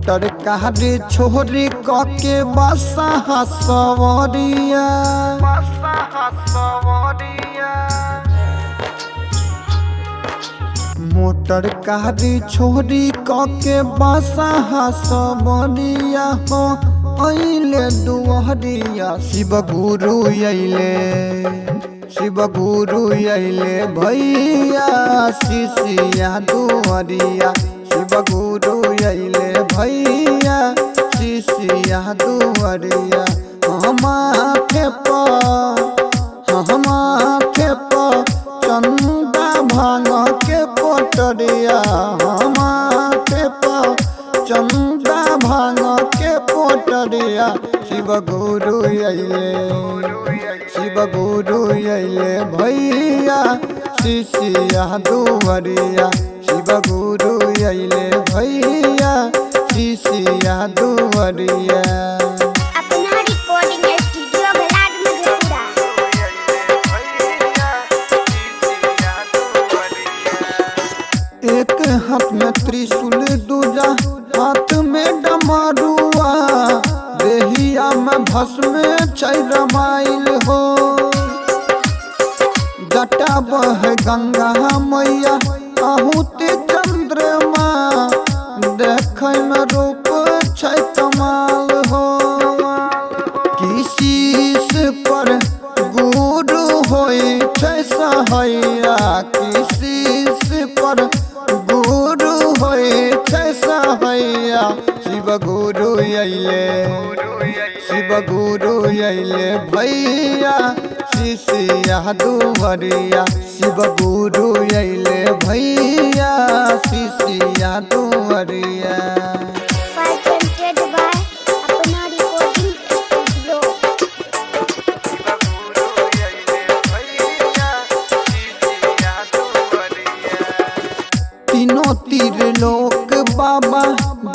Motor कारी छोरी कके बसा सवरिया मोटर कारी छोरी कके बसा सवरिया हो अइले दुहरिया शिव गुरु अइले भैया शिशिया दुहरिया शिव गुरु अइले भैया शिशिया दुहरिया हमारे प चंदा भांग के पोटरिया हमारे प चंदा भांग के पोटरिया शिव गुरु अइले भैया शिशिया दुहरिया शिव गुरु अइले भैया शिशिया दुहरिया। अपना रिकॉर्डिंग स्टूडियो गलाड मधेपुरा। एक हाथ में त्रिशूल दूजा हाथ में डमरुआ देहिया में भस्म छै रमाइल हो जटा बह गंगा मैया आहुति चंद्रमा देखे में रूप छै कमाल हो किसीस पर गुरु होय छै सहैया किसीस पर गुरु होय छै सहैया शिव गुरु अइले भैया शिशिया दुहरिया शिव गुरु अइले भैया शिशिया दुहरिया। Presented by अपना रिकॉर्डिंग स्टूडियो। तीनों तीर लोक बाबा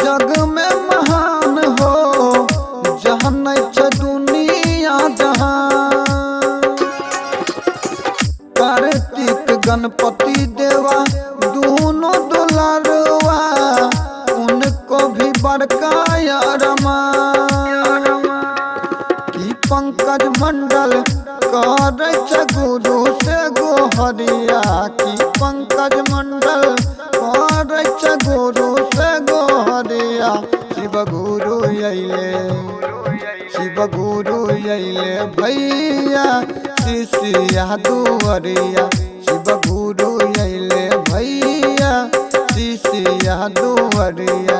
जग में महान हो जहन छ दुनिया जहान कार्तिक गणपति देवा दोनों दुलारवा उनको भी बड़काया रमा कि पंकज मंडल करे छ गुरु से गोहरिया कि पंकज मंडल करे छ गुरु से गोहरिया शिव गुरु अइले भैया शिशिया दुहरिया शिव गुरु अइले भैया शिशिया दुहरिया।